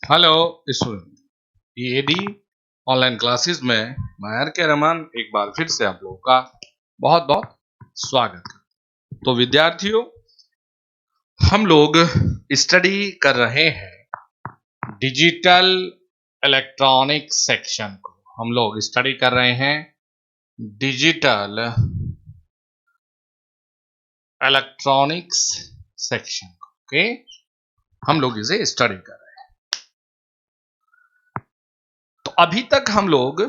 Hello student, EAD online classes में मैं R K. Rahman एक बार फिर से आप लोगों का बहुत बहुत स्वागत है। तो विद्यार्थियों, हम लोग स्टडी कर रहे हैं डिजिटल इलेक्ट्रॉनिक सेक्शन को। हम लोग स्टडी कर रहे हैं डिजिटल इलेक्ट्रॉनिक्स सेक्शन को। ओके, हम लोग इसे स्टडी कर रहे हैं। तो अभी तक हम लोग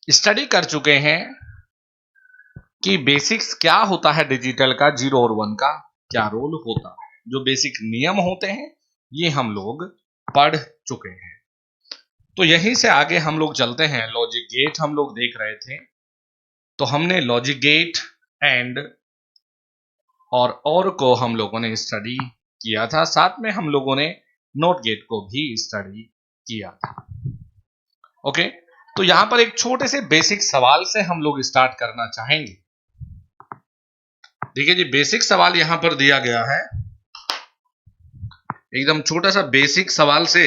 स्टडी कर चुके हैं कि बेसिक्स क्या होता है डिजिटल का, 0 और 1 का क्या रोल होता है, जो बेसिक नियम होते हैं ये हम लोग पढ़ चुके हैं। तो यहीं से आगे हम लोग चलते हैं। लॉजिक गेट हम लोग देख रहे थे, तो हमने लॉजिक गेट एंड और को हम लोगों ने स्टडी किया था। साथ में हम लोगों ने नोट गेट को भी स्टडी किया था। ओके, तो यहां पर एक छोटे से बेसिक सवाल से हम लोग स्टार्ट करना चाहेंगे। देखिए जी, बेसिक सवाल यहां पर दिया गया है। एकदम छोटा सा बेसिक सवाल से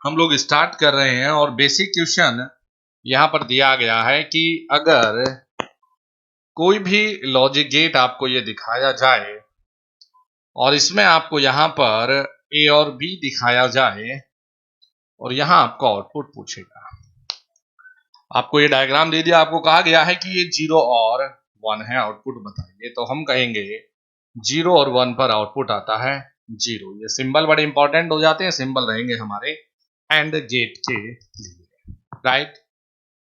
हम लोग स्टार्ट कर रहे हैं और बेसिक क्वेश्चन यहां पर दिया गया है कि अगर कोई भी लॉजिक गेट आपको ये दिखाया जाए और इसमें आपको यहां पर ए और बी दिखाया जाए और यहां आपको आउटपुट पूछेगा। आपको ये डायग्राम दे दिया, आपको कहा गया है कि ये 0 और 1 है, आउटपुट बताइए। तो हम कहेंगे 0 और 1 पर आउटपुट आता है 0। ये सिंबल बड़े इंपॉर्टेंट हो जाते हैं, सिंबल रहेंगे हमारे एंड गेट के लिए, राइट।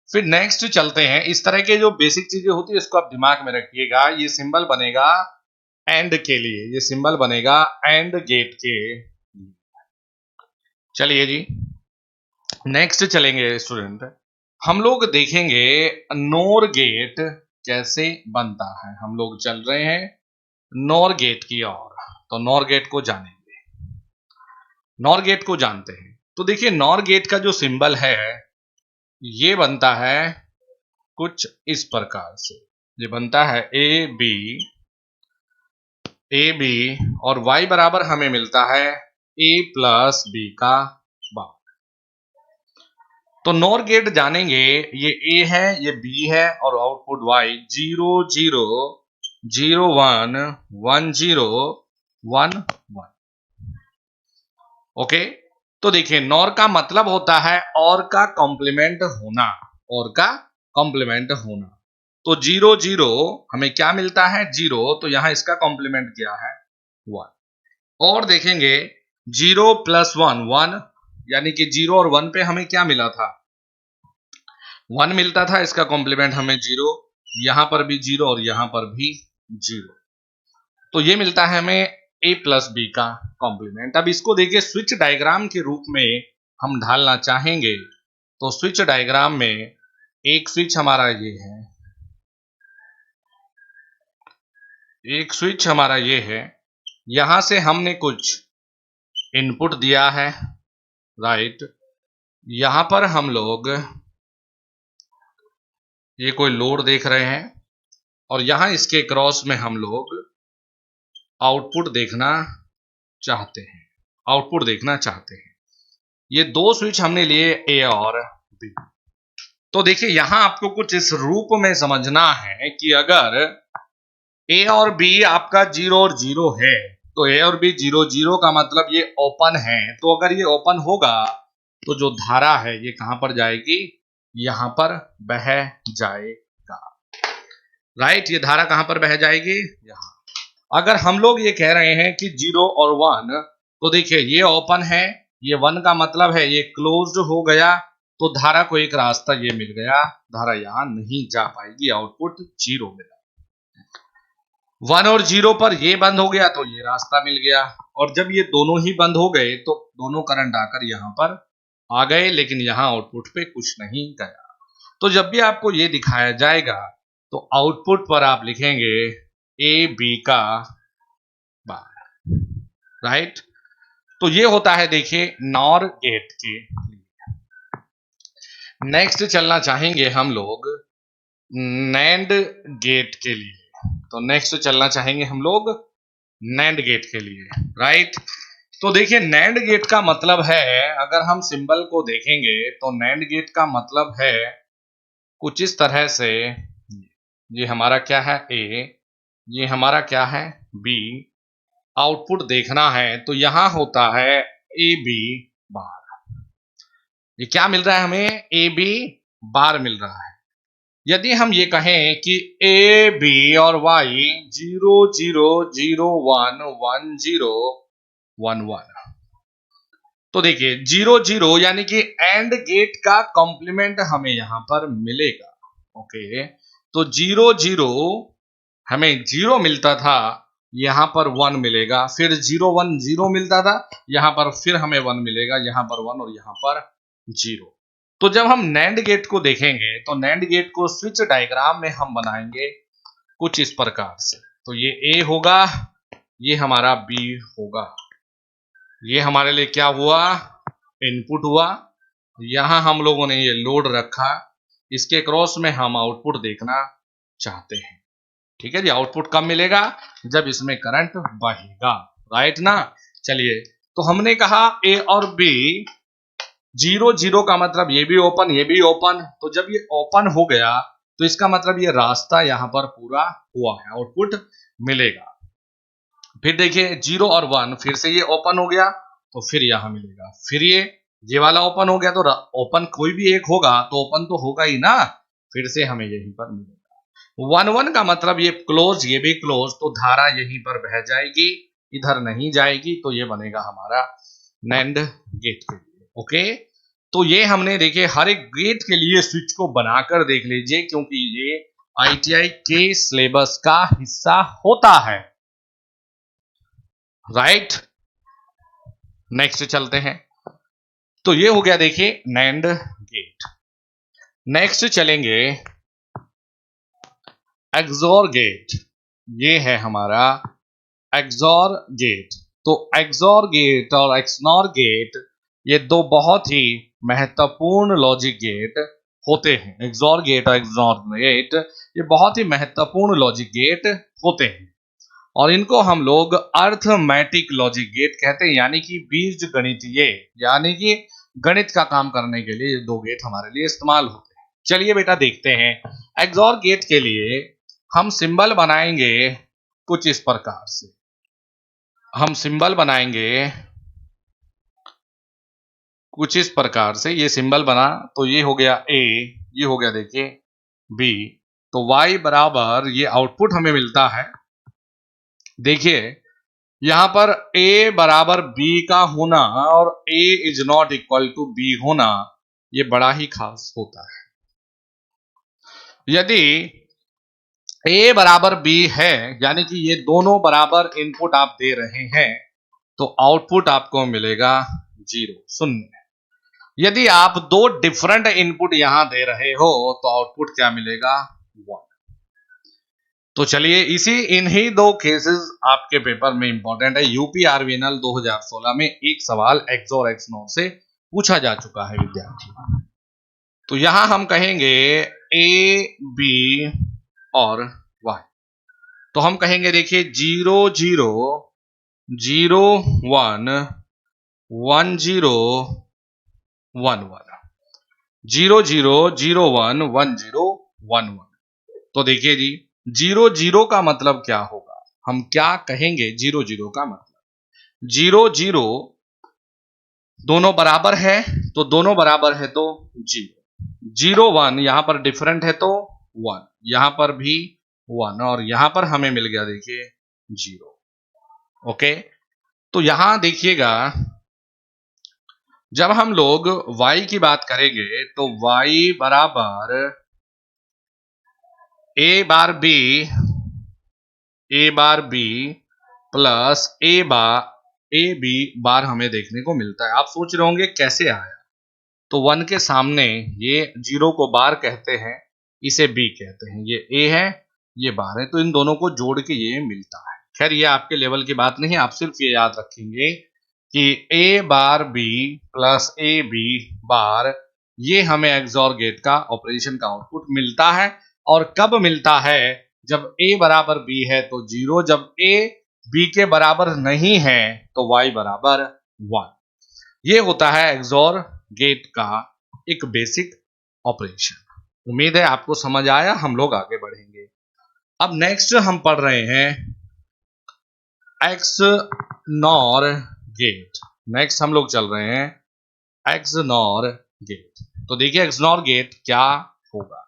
फिर नेक्स्ट चलते हैं। इस तरह के जो बेसिक चीजें होती है इसको आप दिमाग में रखिएगा। ये सिंबल बनेगा एंड के लिए, ये सिंबल बनेगा एंड गेट के लिए। चलिए जी, नेक्स्ट चलेंगे स्टूडेंट। हम लोग देखेंगे नोर गेट कैसे बनता है। हम लोग चल रहे हैं नोर गेट की ओर। तो नोर गेट को जानेंगे, नोर गेट को जानते हैं। तो देखिए, नोर गेट का जो सिंबल है ये बनता है कुछ इस प्रकार से। ये बनता है ए बी और y बराबर हमें मिलता है a प्लस बी का बार। तो नोर गेट जानेंगे, ये a है, ये b है और आउटपुट y 0 0 0 1 1 0 1 1। ओके, तो देखिए नॉर का मतलब होता है और का कॉम्प्लीमेंट होना, और का कॉम्प्लीमेंट होना। तो 0 0 हमें क्या मिलता है 0, तो यहां इसका कॉम्प्लीमेंट क्या है 1। और देखेंगे 0 प्लस 1 1, यानी कि 0 और 1 पे हमें क्या मिला था 1 मिलता था, इसका कॉम्प्लीमेंट हमें 0, यहां पर भी 0 और यहां पर भी 0। तो ये मिलता है हमें a प्लस बी का कॉम्प्लीमेंट। अब इसको देखिए स्विच डायग्राम के रूप में हम ढालना चाहेंगे। तो स्विच डायग्राम में एक स्विच हमारा ये है, एक स्विच हमारा ये है, यहां से हमने कुछ इनपुट दिया है, राइट। यहां पर हम लोग ये कोई लोड देख रहे हैं और यहां इसके क्रॉस में हम लोग आउटपुट देखना चाहते हैं, आउटपुट देखना चाहते हैं। ये दो स्विच हमने लिए ए और बी। तो देखिए यहां आपको कुछ इस रूप में समझना है कि अगर ए और बी आपका 0 और 0 है, तो ए और बी 0 0 का मतलब ये ओपन है। तो अगर ये ओपन होगा तो जो धारा है ये कहां पर जाएगी, यहां पर बह जाएगा, राइट। ये धारा कहां पर बह जाएगी, यहां। अगर हम लोग ये कह रहे हैं कि 0 और 1, तो देखिए ये ओपन है, ये 1 का मतलब है ये क्लोज्ड हो गया, तो धारा को एक रास्ता ये मिल गया, धारा यहां नहीं जा पाएगी, आउटपुट 0 मिला। 1 और 0 पर ये बंद हो गया तो ये रास्ता मिल गया, और जब ये दोनों ही बंद हो गए तो दोनों करंट आकर यहां पर आ गए, लेकिन यहां आउटपुट पे कुछ नहीं गया। तो जब भी आपको ये दिखाया जाएगा तो आउटपुट पर आप लिखेंगे ए बी का बार, राइट। तो ये होता है देखिए नॉर गेट के लिए। नेक्स्ट चलना चाहेंगे हम लोग नैंड गेट के लिए। तो नेक्स्ट चलना चाहेंगे हम लोग नैंड गेट के लिए, राइट। तो देखिए नैंड गेट का मतलब है, अगर हम सिंबल को देखेंगे तो नैंड गेट का मतलब है कुछ इस तरह से, ये हमारा क्या है ए, ये हमारा क्या है बी, आउटपुट देखना है तो यहां होता है ए बी बार। ये क्या मिल रहा है हमें, ए बी बार मिल रहा है। यदि हम ये कहें कि ए बी और वाई 0 0 0 1 1 0 1 1, तो देखिए 0 0 यानी कि एंड गेट का कॉम्प्लीमेंट हमें यहां पर मिलेगा। ओके, तो 0 0 हमें 0 मिलता था, यहां पर 1 मिलेगा, फिर 0 1 0 मिलता था, यहां पर फिर हमें 1 मिलेगा, यहां पर 1 और यहां पर 0। तो जब हम नैंड गेट को देखेंगे तो नैंड गेट को स्विच डायग्राम में हम बनाएंगे कुछ इस प्रकार से। तो ये ए होगा, ये हमारा बी होगा, ये हमारे लिए क्या हुआ, इनपुट हुआ। यहां हम लोगों ने ये लोड रखा, इसके क्रॉस में हम आउटपुट देखना चाहते हैं। ठीक है जी, आउटपुट कब मिलेगा, जब इसमें करंट बहेगा, राइट ना। चलिए, तो हमने कहा ए और बी 0 0 का मतलब ये भी ओपन ये भी ओपन, तो जब ये ओपन हो गया तो इसका मतलब ये रास्ता यहां पर पूरा हुआ है, आउटपुट मिलेगा। फिर देखिए 0 और 1 फिर से ये ओपन हो गया तो फिर यहां मिलेगा, फिर ये वाला ओपन हो गया, तो ओपन कोई भी एक होगा तो ओपन तो होगा ही ना, फिर से हमें यहीं पर मिलेगा। 1 1 का मतलब ये क्लोज ये भी क्लोज, तो धारा यहीं पर बह जाएगी, इधर नहीं जाएगी, तो ये बनेगा हमारा नैंड गेट के लिए। ओके, तो ये हमने देखिए हर एक गेट के लिए स्विच को बनाकर देख लीजिए, क्योंकि ये ITI के सिलेबस का हिस्सा होता है, राइट। नेक्स्ट चलते हैं, तो ये हो गया देखिए नैंड गेट। नेक्स्ट चलेंगे एक्सोर गेट, ये है हमारा एक्सोर गेट। तो एक्सोर गेट और एक्सनोर गेट ये दो बहुत ही महत्वपूर्ण लॉजिक गेट होते हैं। एक्सोर गेट और एक्सनोर गेट ये बहुत ही महत्वपूर्ण लॉजिक गेट होते हैं, और इनको हम लोग अर्थमेटिक लॉजिक गेट कहते हैं, यानी कि बीज गणितीय, यानी कि गणित का काम करने के लिए ये दो गेट हमारे लिए इस्तेमाल होते हैं। चलिए बेटा देखते हैं, एक्सोर गेट के लिए हम सिंबल बनाएंगे कुछ इस प्रकार से। हम सिंबल बनाएंगे कुछ इस प्रकार से, ये सिंबल बना तो ये हो गया ए, ये हो गया देखिए बी, तो y बराबर ये आउटपुट हमें मिलता है। देखिए यहां पर a बराबर b का होना और a is not equal to b होना, ये बड़ा ही खास होता है। यदि a बराबर b है, यानी कि ये दोनों बराबर इनपुट आप दे रहे हैं, तो आउटपुट आपको मिलेगा 0 शून्य। यदि आप दो डिफरेंट इनपुट यहां दे रहे हो तो आउटपुट क्या मिलेगा 1। तो चलिए इन्हीं दो केसेस आपके पेपर में इंपॉर्टेंट है। यूपी आरवीएनएल 2016 में एक सवाल एक्सोर एक्सनोर से पूछा जा चुका है विद्यार्थी। तो यहां हम कहेंगे ए बी और वाई, तो हम कहेंगे देखिए 0 0 0 1 1 0 1 1, 0 0 0 1 1 0 1 1। तो देखिए जी 0 0 का मतलब क्या होगा, हम क्या कहेंगे 0 0 का मतलब, 0 0 दोनों बराबर है, तो दोनों बराबर है तो 0 0 1 यहां पर डिफरेंट है तो 1, यहां पर भी 1, और यहां पर हमें मिल गया देखिए 0। ओके, तो यहां देखिएगा जब हम लोग y की बात करेंगे तो y बराबर a bar b plus A B bar हमें देखने को मिलता है। आप सोच रहे होंगे कैसे आया, तो 1 के सामने ये 0 को बार कहते हैं, इसे b कहते हैं, ये a है ये बार है, तो इन दोनों को जोड़ के ये मिलता है। खैर ये आपके लेवल की बात नहीं है, आप सिर्फ ये याद रखेंगे कि a bar b plus A B bar ये हमें एक्सोर गेट का ऑपरेशन का आउटपुट मिलता है। और कब मिलता है, जब a बराबर b है तो 0, जब a b के बराबर नहीं है तो y बराबर 1। ये होता है XOR गेट का एक बेसिक ऑपरेशन। उम्मीद है आपको समझ आया। हम लोग आगे बढ़ेंगे। अब नेक्स्ट हम पढ़ रहे हैं XNOR गेट। नेक्स्ट हम लोग चल रहे हैं XNOR गेट। तो देखिए XNOR गेट क्या होगा।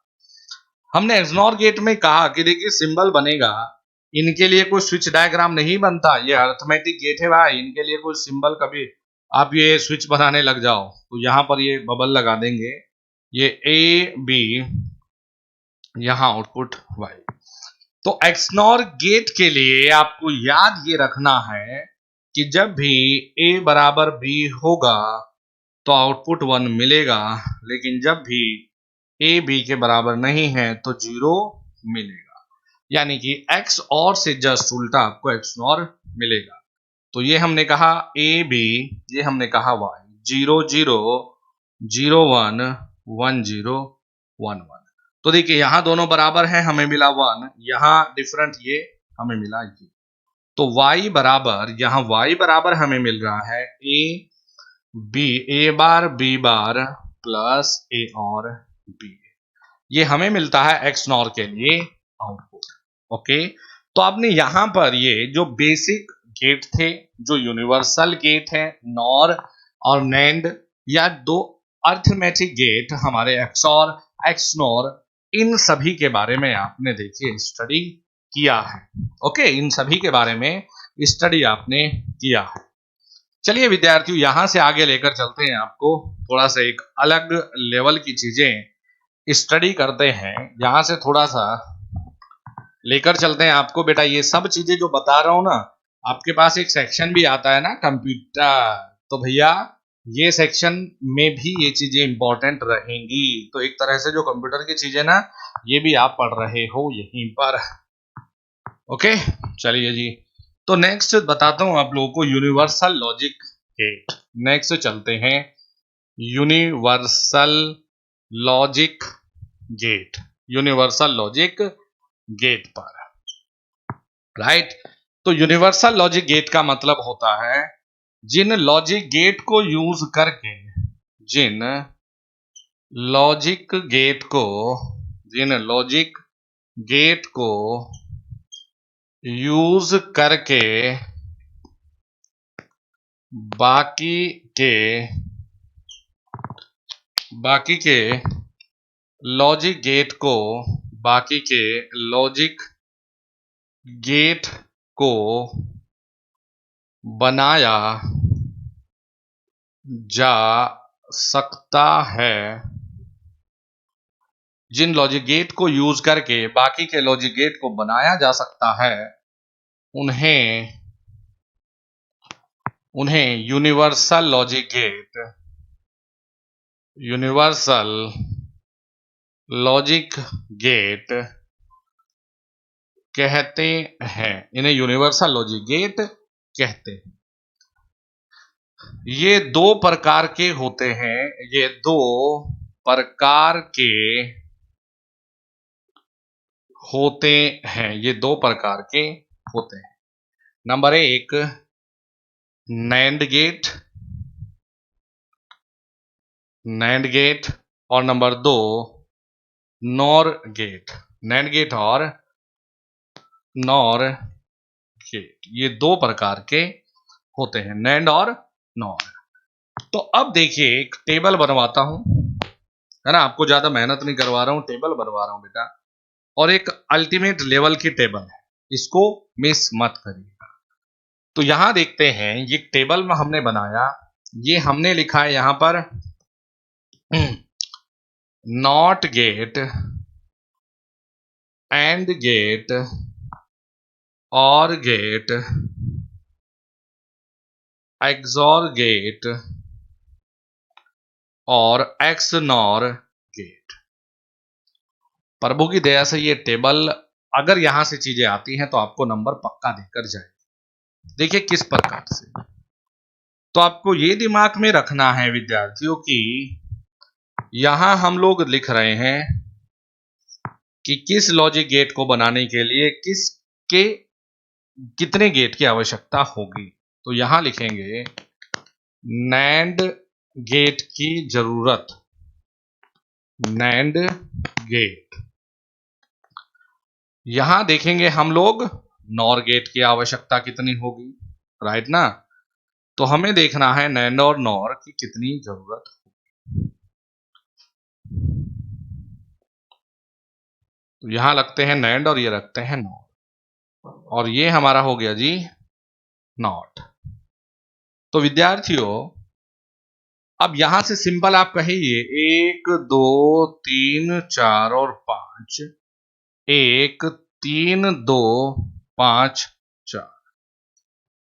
हमने XNOR गेट में कहा कि देखिए सिंबल बनेगा, इनके लिए कोई स्विच डायग्राम नहीं बनता। ये अरिथमेटिक गेट है भाई, इनके लिए कोई सिंबल कभी आप ये स्विच बनाने लग जाओ तो यहां पर ये बबल लगा देंगे, ये A B, यहां आउटपुट Y। तो XNOR गेट के लिए आपको याद ये रखना है कि जब भी A बराबर B होगा तो आउटपुट 1 मिलेगा, लेकिन जब भी A B के बराबर नहीं है तो 0 मिलेगा। यानी कि X और से जस्ट उल्टा आपको XNOR मिलेगा। तो ये हमने कहा A B, ये हमने कहा Y, 0 0 0 1 1 0 1 1। तो देखिए यहां दोनों बराबर हैं, हमें मिला 1, यहां डिफरेंट ये हमें मिला ये। तो Y बराबर, यहां Y बराबर हमें मिल रहा है A bar B bar plus A और B। ये हमें मिलता है XNOR के लिए आउटपुट। ओके, तो आपने यहां पर ये जो बेसिक गेट थे, जो यूनिवर्सल गेट है, NOR और NAND, या दो अरिथमेटिक गेट हमारे XOR XNOR, इन सभी के बारे में आपने देखिए स्टडी किया है। ओके, इन सभी के बारे में स्टडी आपने किया है। चलिए विद्यार्थियों, यहां से आगे लेकर चलते हैं, आपको थोड़ा सा एक अलग लेवल की चीजें स्टडी करते हैं। यहां से थोड़ा सा लेकर चलते हैं आपको। बेटा ये सब चीजें जो बता रहा हूं ना, आपके पास एक सेक्शन भी आता है ना कंप्यूटर, तो भैया ये सेक्शन में भी ये चीजें इंपॉर्टेंट रहेंगी। तो एक तरह से जो कंप्यूटर की चीजें ना, ये भी आप पढ़ रहे हो यहीं पर। ओके, चलिए जी, तो नेक्स्ट बताता हूं आप लोगों को यूनिवर्सल लॉजिक गेट। नेक्स्ट चलते हैं universal logic gate, universal logic gate पर, राइट। तो यूनिवर्सल लॉजिक गेट का मतलब होता है जिन लॉजिक गेट को यूज करके, जिन लॉजिक गेट को यूज करके बाकी के लॉजिक गेट को बनाया जा सकता है, जिन लॉजिक गेट को यूज करके बाकी के लॉजिक गेट को बनाया जा सकता है, उन्हें यूनिवर्सल लॉजिक गेट कहते हैं। इन्हें यूनिवर्सल लॉजिक गेट कहते हैं। ये दो प्रकार के होते हैं, ये दो प्रकार के होते हैं। नंबर 1 NAND गेट और number 2 NOR gate. NAND gate और NOR गेट, ये दो प्रकार के होते हैं, NAND और NOR। तो अब देखिए एक टेबल बनवाता हूं, है ना, आपको ज्यादा मेहनत नहीं करवा रहा हूं, टेबल बनवा रहा हूं बेटा, और एक अल्टीमेट लेवल की टेबल है, इसको मिस मत करिएगा। तो यहां देखते हैं, ये टेबल में हमने बनाया, ये हमने लिखा है यहां पर नॉट गेट, एंड गेट, और गेट, XOR गेट और XNOR गेट। प्रभु की दया से ये टेबल, अगर यहां से चीजें आती हैं तो आपको नंबर पक्का देकर जाएगी। देखिए किस प्रकार से। तो आपको ये दिमाग में रखना है विद्यार्थियों कि यहां हम लोग लिख रहे हैं कि किस लॉजिक गेट को बनाने के लिए किसके कितने गेट की आवश्यकता होगी। तो यहां लिखेंगे नैंड गेट की जरूरत, नैंड गेट। यहां देखेंगे हम लोग नॉर गेट की आवश्यकता कितनी होगी, राइट ना। तो हमें देखना है नैंड और नॉर की कितनी जरूरत होगी। तो यहां लगते हैं नैंड और ये रखते हैं नॉर, और ये हमारा हो गया जी नॉट। तो विद्यार्थियों अब यहां से सिंपल आप कहिए 1 2 3 4 और 5, 1 3 2 5 4,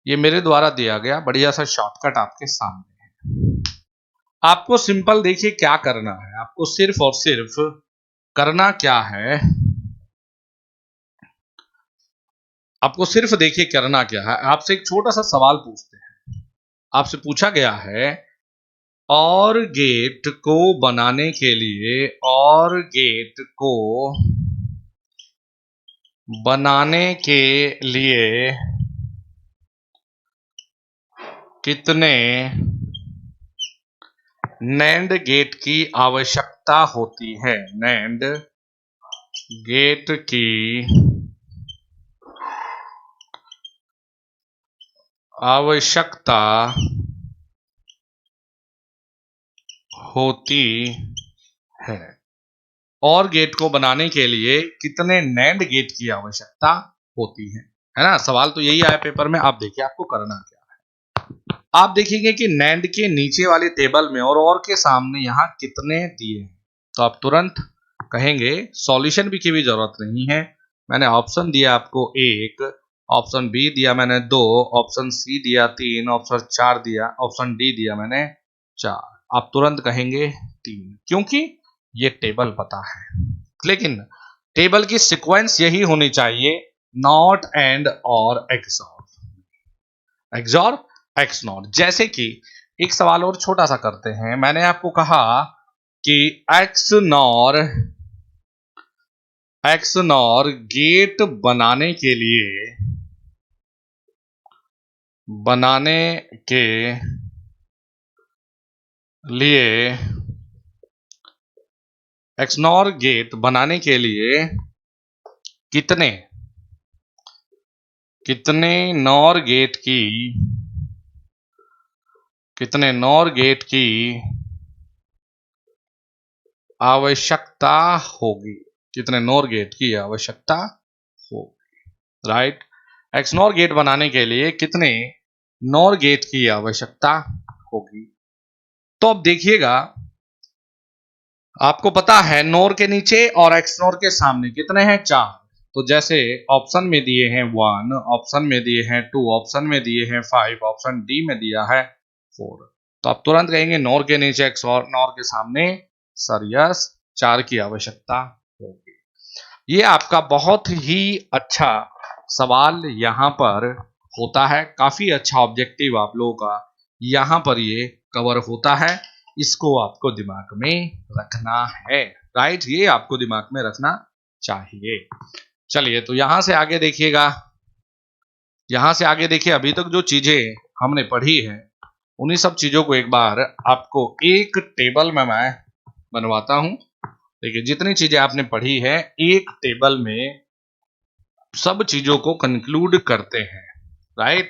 ये मेरे द्वारा दिया गया बढ़िया सा शॉर्टकट आपके सामने है। आपको सिंपल देखिए क्या करना है, आपको सिर्फ और सिर्फ करना क्या है, आपको सिर्फ देखिए करना क्या है। आपसे एक छोटा सा सवाल पूछते हैं, आपसे पूछा गया है और गेट को बनाने के लिए, और गेट को बनाने के लिए कितने नैंड गेट की आवश्यकता होती है, नैंड गेट की आवश्यकता होती है, और गेट को बनाने के लिए कितने नैंड गेट की आवश्यकता होती है ना। सवाल तो यही आया पेपर में। आप देखिए आपको करना क्या है। आप देखेंगे कि नैंड के नीचे वाले टेबल में और के सामने यहां कितने दिए हैं, तो आप तुरंत कहेंगे, सॉल्यूशन भी की भी जरूरत नहीं है। मैंने ऑप्शन दिया आपको 1, ऑप्शन बी दिया मैंने 2, ऑप्शन सी दिया 3, ऑप्शन 4 दिया, ऑप्शन डी दिया मैंने 4। आप तुरंत कहेंगे 3, क्योंकि ये टेबल पता है। लेकिन टेबल की सीक्वेंस यही होनी चाहिए, नॉट एंड और एक्सॉर, एक्सॉर एक्स नॉट। जैसे कि एक सवाल और छोटा सा करते हैं। मैंने आपको कहा कि एक्स नॉर गेट बनाने के लिए एक्सनॉर गेट बनाने के लिए कितने नॉर गेट की आवश्यकता होगी, कितने नॉर गेट की आवश्यकता होगी, राइट। एक्सनॉर गेट बनाने के लिए कितने नॉर गेट की आवश्यकता होगी। तो अब देखिएगा, आपको पता है नॉर के नीचे और एक्सनॉर के सामने कितने हैं, 4। तो जैसे ऑप्शन में दिए हैं 1, ऑप्शन में दिए हैं 2, ऑप्शन में दिए हैं 5, ऑप्शन डी में दिया है 4। तो आप तुरंत कहेंगे नॉर के नीचे एक्स और नॉर के सामने सर यस 4 की आवश्यकता होगी। ये आपका बहुत ही अच्छा सवाल यहां पर होता है, काफी अच्छा ऑब्जेक्टिव आप लोगों का यहां पर ये कवर होता है। इसको आपको दिमाग में रखना है, राइट, ये आपको दिमाग में रखना चाहिए। चलिए तो यहां से आगे देखिएगा, यहां से आगे देखिए, अभी तक जो चीजें हमने पढ़ी है उन्हीं सब चीजों को एक बार आपको एक टेबल में मैं बनवाता हूं। देखिए जितनी चीजें आपने पढ़ी है एक टेबल में सब चीजों को कंक्लूड करते हैं, राइट।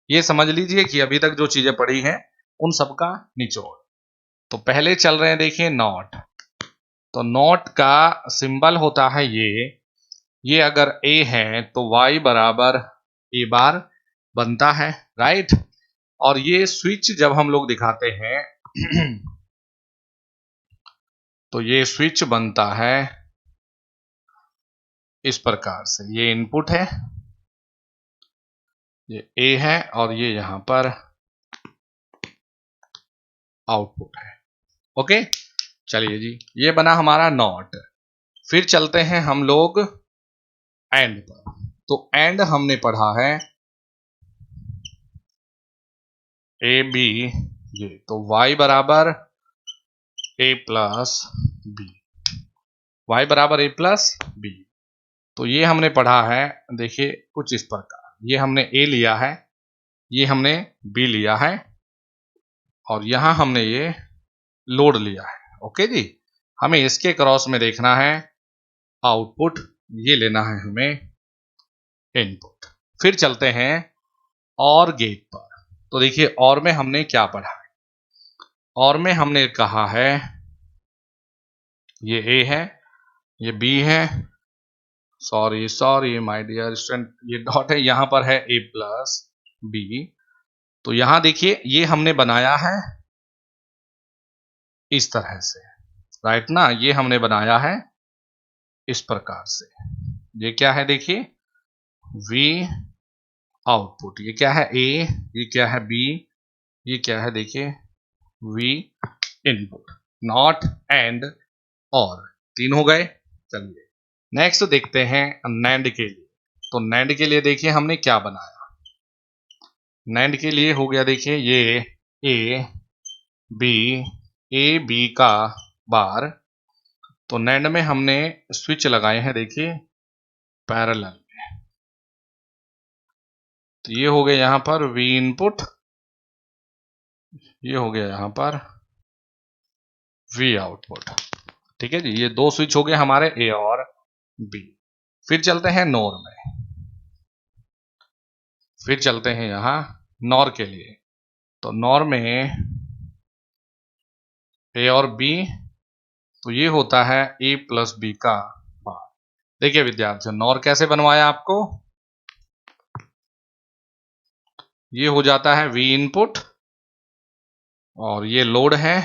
ये समझ लीजिए कि अभी तक जो चीजें पढ़ी हैं उन सबका निचोड़। तो पहले चल रहे हैं, देखिए नॉट। तो नॉट का सिंबल होता है ये अगर ए है तो y बराबर ए बार बनता है, राइट। और ये स्विच जब हम लोग दिखाते हैं तो ये स्विच बनता है इस प्रकार से, ये इनपुट है, ये ए है, और ये यहां पर आउटपुट है। ओके, चलिए जी, ये बना हमारा नॉट। फिर चलते हैं हम लोग एंड पर। तो एंड हमने पढ़ा है ए बी ये, तो y बराबर a प्लस बी, y बराबर a प्लस बी। तो ये हमने पढ़ा है, देखिए कुछ इस प्रकार, ये हमने ए लिया है, ये हमने बी लिया है, और यहां हमने ये लोड लिया है। ओके जी, हमें इसके क्रॉस में देखना है आउटपुट, ये लेना है हमें इनपुट। फिर चलते हैं और गेट पर। तो देखिए और में हमने क्या पढ़ा है, और में हमने कहा है ये ए है, ये बी है, सॉरी माय डियर स्टूडेंट, ये डॉट है, यहां पर है ए प्लस बी। तो यहां देखिए ये हमने बनाया है इस तरह से, राइट ना, ये हमने बनाया है इस प्रकार से। ये क्या है देखिए, वी आउटपुट, ये क्या है ए, ये क्या है बी, ये क्या है देखिए वी इनपुट, नॉट एंड और, तीन हो गए। चलिए नेक्स्ट देखते हैं नैंड के लिए। तो नैंड के लिए देखिए हमने क्या बनाया, नैंड के लिए हो गया देखिए ये ए बी का बार। तो नैंड में हमने स्विच लगाए हैं देखिए पैरेलल में। तो ये हो गया यहां पर वी इनपुट, ये हो गया यहां पर वी आउटपुट। ठीक है जी, ये दो स्विच हो गए हमारे ए और बी। फिर चलते हैं नोर में, फिर चलते हैं यहां नॉर के लिए। तो नॉर में ए और बी, तो ये होता है ए प्लस बी का बार। देखिए विद्यार्थियों, नॉर कैसे बनवाया आपको, ये हो जाता है वी इनपुट और ये लोड है,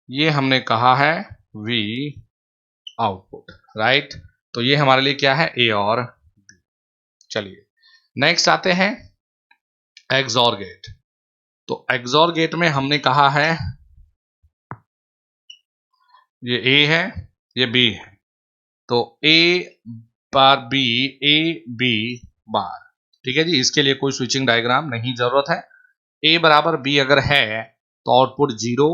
ये हमने कहा है वी आउटपुट, राइट। तो ये हमारे लिए क्या है, ए और बी। चलिए नेक्स्ट आते हैं एक्सॉर गेट। तो एक्सॉर गेट में हमने कहा है ये ए है, ये बी है, तो ए बार बी, ए बी बार। ठीक है जी, इसके लिए कोई स्विचिंग डायग्राम नहीं जरूरत है। ए बराबर बी अगर है तो output 0,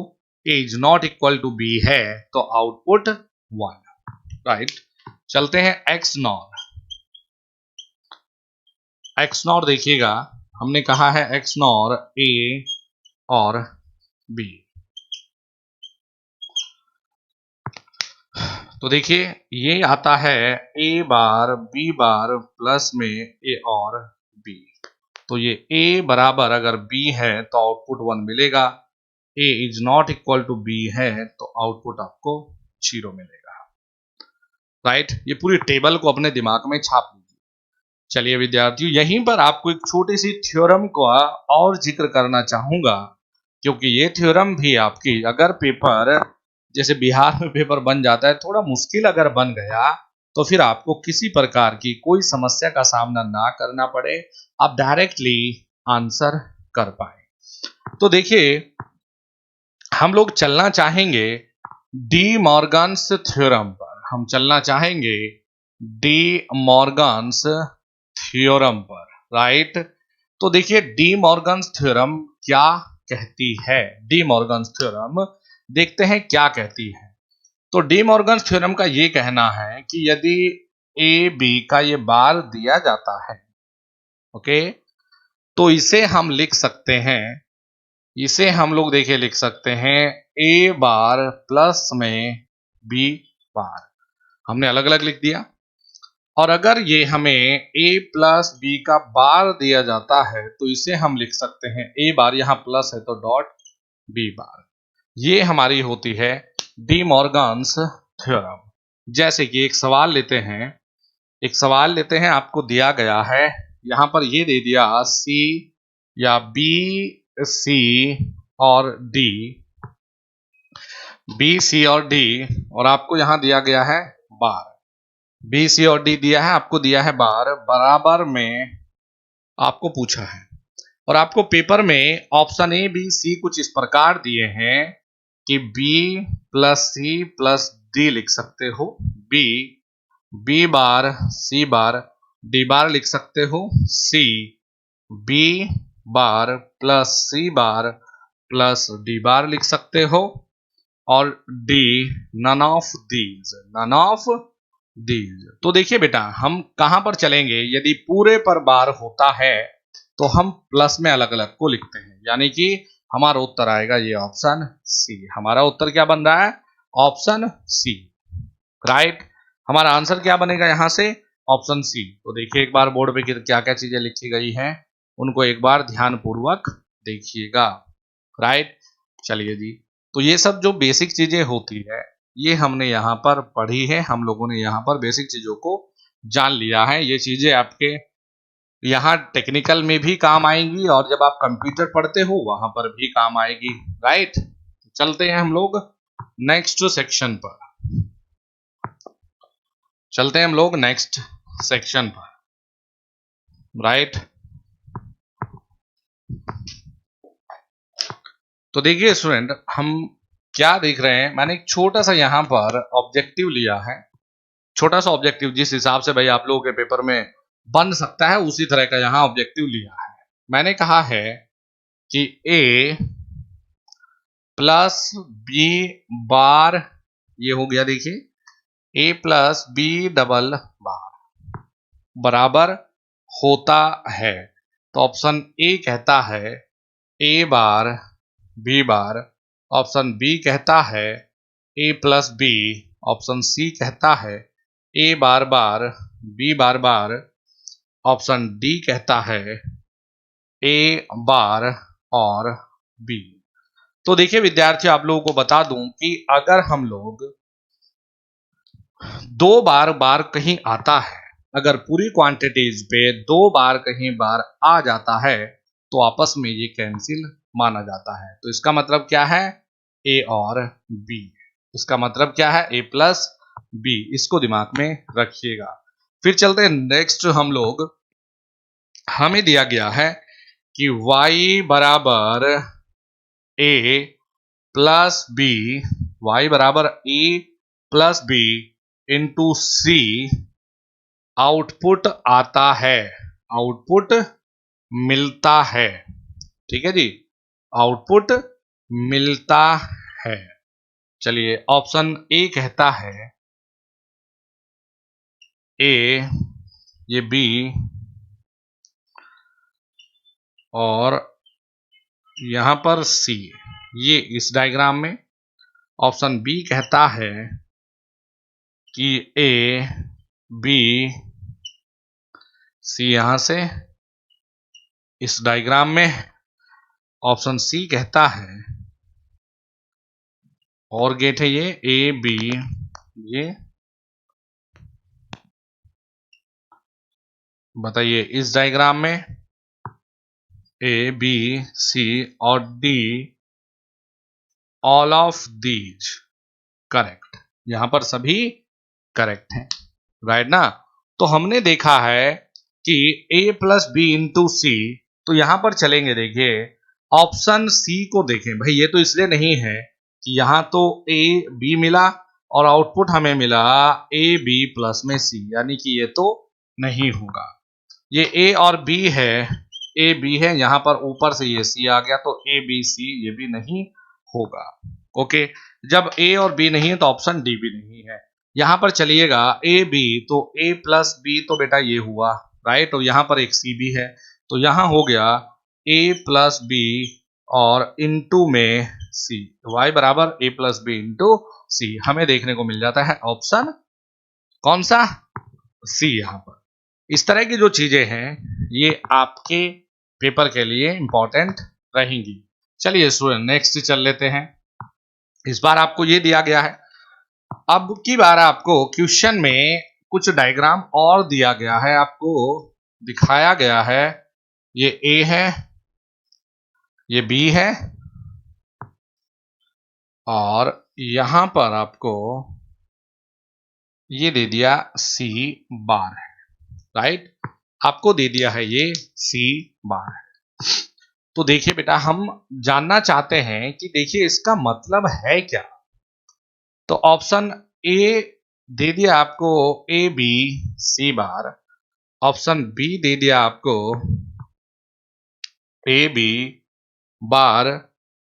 A is not equal to B है तो आउटपुट 1, राइट। चलते हैं एक्स नॉर। एक्स नॉर देखिएगा, हमने कहा है एक्स नॉर ए और बी। तो देखिए ये आता है ए बार बी बार प्लस में ए और बी। तो ये ए बराबर अगर बी है तो आउटपुट 1 मिलेगा, A is not equal to B है तो आउटपुट आपको 0 मिलेगा, राइट। ये पूरी टेबल को अपने दिमाग में छाप लीजिए। चलिए विद्यार्थियों, यहीं पर आपको एक छोटी सी थ्योरम को और जिक्र करना चाहूंगा, क्योंकि ये थ्योरम भी आपकी अगर पेपर, जैसे बिहार में पेपर बन जाता है, थोड़ा मुश्किल अगर बन गया तो फिर आपको किसी प्रकार की कोई समस्या का सामना ना करना पड़े, आप डायरेक्टली आंसर कर पाए। तो देखिए हम लोग चलना चाहेंगे डी मॉर्गन्स थ्योरम पर, हम चलना चाहेंगे डी मॉर्गन्स थ्योरम पर, राइट। तो देखिए डी मॉर्गन्स थ्योरम क्या कहती है, डी मॉर्गन्स थ्योरम देखते हैं क्या कहती है। तो डी मॉर्गन्स थ्योरम का ये कहना है कि यदि ए बी का ये बार दिया जाता है, ओके, तो इसे हम लिख सकते हैं, इसे हम लोग देखिए लिख सकते हैं ए बार प्लस में बी बार, हमने अलग अलग लिख दिया। और अगर ये हमें a प्लस बी का बार दिया जाता है तो इसे हम लिख सकते हैं a बार, यहां प्लस है तो डॉट b बार। ये हमारी होती है डी मॉर्गन्स थ्योरम। जैसे कि एक सवाल लेते हैं, एक सवाल लेते हैं, आपको दिया गया है यहां पर ये दे दिया c या b c और d, b c और d, और आपको यहां दिया गया है बार, बी सी और डी दिया है, आपको दिया है बार, बराबर में आपको पूछा है। और आपको पेपर में ऑप्शन ए बी सी कुछ इस प्रकार दिए हैं कि B plus C plus D लिख सकते हो, बी बार सी बार डी बार लिख सकते हो, सी बी बार प्लस सी बार प्लस डी बार लिख सकते हो, और डी नन ऑफ दीज। तो देखिए बेटा, हम कहां पर चलेंगे, यदि पूरे पर बार होता है तो हम प्लस में अलग अलग को लिखते हैं, यानी कि हमारा उत्तर आएगा ये ऑप्शन सी। हमारा उत्तर क्या बन रहा है, ऑप्शन सी, राइट। हमारा आंसर क्या बनेगा यहां से, ऑप्शन सी। तो देखिए एक बार बोर्ड पे क्या क्या चीजें लिखी गई हैं, उनको एक बार ध्यान पूर्वक देखिएगा, राइट। चलिए जी, तो ये सब जो बेसिक चीजें होती है ये हमने यहाँ पर पढ़ी है, हम लोगों ने यहाँ पर बेसिक चीजों को जान लिया है। ये चीजें आपके यहाँ टेक्निकल में भी काम आएंगी और जब आप कंप्यूटर पढ़ते हो वहां पर भी काम आएगी, राइट। चलते हैं हम लोग नेक्स्ट सेक्शन पर, चलते हैं हम लोग नेक्स्ट सेक्शन पर, राइट। तो देखिए स्टूडेंट, हम क्या देख रहे हैं, मैंने एक छोटा सा यहाँ पर ऑब्जेक्टिव लिया है, छोटा सा ऑब्जेक्टिव, जिस हिसाब से भाई आप लोगों के पेपर में बन सकता है उसी तरह का यहाँ ऑब्जेक्टिव लिया है। मैंने कहा है कि a प्लस बी बार, ये हो गया देखिए a plus B double bar बराबर होता है। तो ऑप्शन ए कहता है a bar b bar, option B कहता है a plus B, option C कहता है a bar bar b bar bar, option D कहता है a बार और b। तो देखिए विद्यार्थियों, आप लोगों को बता दूं कि अगर हम लोग दो बार बार कहीं आता है, अगर पूरी क्वांटिटीज पे दो बार कहीं बार आ जाता है तो आपस में ये कैंसिल माना जाता है। तो इसका मतलब क्या है, ए और बी। इसका मतलब क्या है, ए प्लस बी, इसको दिमाग में रखिएगा। फिर चलते हैं नेक्स्ट, हम लोग, हमें दिया गया है कि y बराबर ए प्लस बी, वाई बराबर ए प्लस बी इंटू सी आउटपुट आता है, आउटपुट मिलता है, ठीक है जी, आउटपुट मिलता है। चलिए ऑप्शन ए कहता है ए, ये बी, और यहां पर सी, ये इस डायग्राम में। ऑप्शन बी कहता है कि ए बी सी यहां से इस डायग्राम में। ऑप्शन सी कहता है, और गेट है ये ए बी, ये बताइए इस डायग्राम में ए बी सी और D, all of these correct, यहां पर सभी करेक्ट है, राइट ना। तो हमने देखा है कि a प्लस बी इंटू सी, तो यहां पर चलेंगे, देखिए ऑप्शन सी को देखें भाई, ये तो इसलिए नहीं है कि यहां तो a b मिला और आउटपुट हमें मिला a b प्लस में c, यानी कि ये तो नहीं होगा। ये a और b है, a b है, यहां पर ऊपर से ये c आ गया, तो a b c ये भी नहीं होगा। ओके, जब a और b नहीं है तो ऑप्शन डी भी नहीं है। यहां पर चलिएगा ए बी, तो a प्लस बी तो बेटा ये हुआ, राइट, और यहां पर एक सी भी है, तो यहां हो गया a प्लस बी और इनटू में सी, y बराबर a प्लस बी इंटू सी, हमें देखने को मिल जाता है ऑप्शन कौन सा, सी। यहां पर इस तरह की जो चीजें हैं ये आपके पेपर के लिए इंपॉर्टेंट रहेंगी। चलिए स्टूडेंट नेक्स्ट चल लेते हैं। इस बार आपको ये दिया गया है, अब की बार आपको क्वेश्चन में कुछ डायग्राम और दिया गया है, आपको दिखाया गया है, ये ए है, ये बी है, और यहां पर आपको ये दे दिया सी बार है, राइट, आपको दे दिया है ये सी बार है। तो देखिए बेटा, हम जानना चाहते हैं कि देखिए इसका मतलब है क्या। तो ऑप्शन ए दे दिया आपको A B C bar, option B दे दिया आपको ए बी बार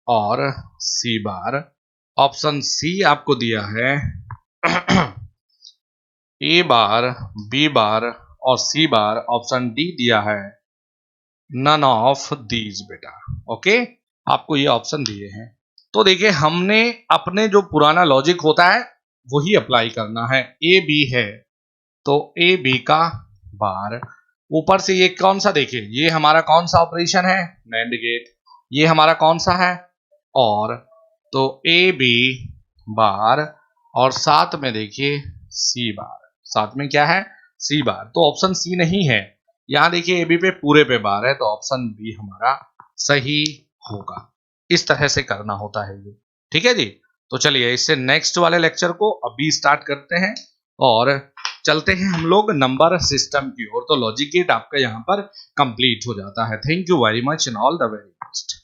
और सी बार, ऑप्शन सी आपको दिया है ए बार, बी बार और सी बार, ऑप्शन डी दिया है नन ऑफ दीज बेटा। ओके, आपको ये ऑप्शन दिए हैं। तो देखिए हमने अपने जो पुराना लॉजिक होता है वही अप्लाई करना है। ए बी है तो ए बी का बार, ऊपर से ये कौन सा, देखिए ये हमारा कौन सा ऑपरेशन है, नैंड गेट। ये हमारा कौन सा है, और, तो ए बी बार और साथ में देखिए सी बार, साथ में क्या है, सी बार। तो ऑप्शन सी नहीं है, यहां देखिए ए बी पे पूरे पे बार है, तो ऑप्शन बी हमारा सही होगा। इस तरह से करना होता है ये, ठीक है जी। तो चलिए इससे नेक्स्ट वाले लेक्चर को अभी स्टार्ट करते हैं और चलते हैं हम लोग नंबर सिस्टम की ओर। तो लॉजिक गेट आपका यहाँ पर कंप्लीट हो जाता है। Thank you very much and all the very best.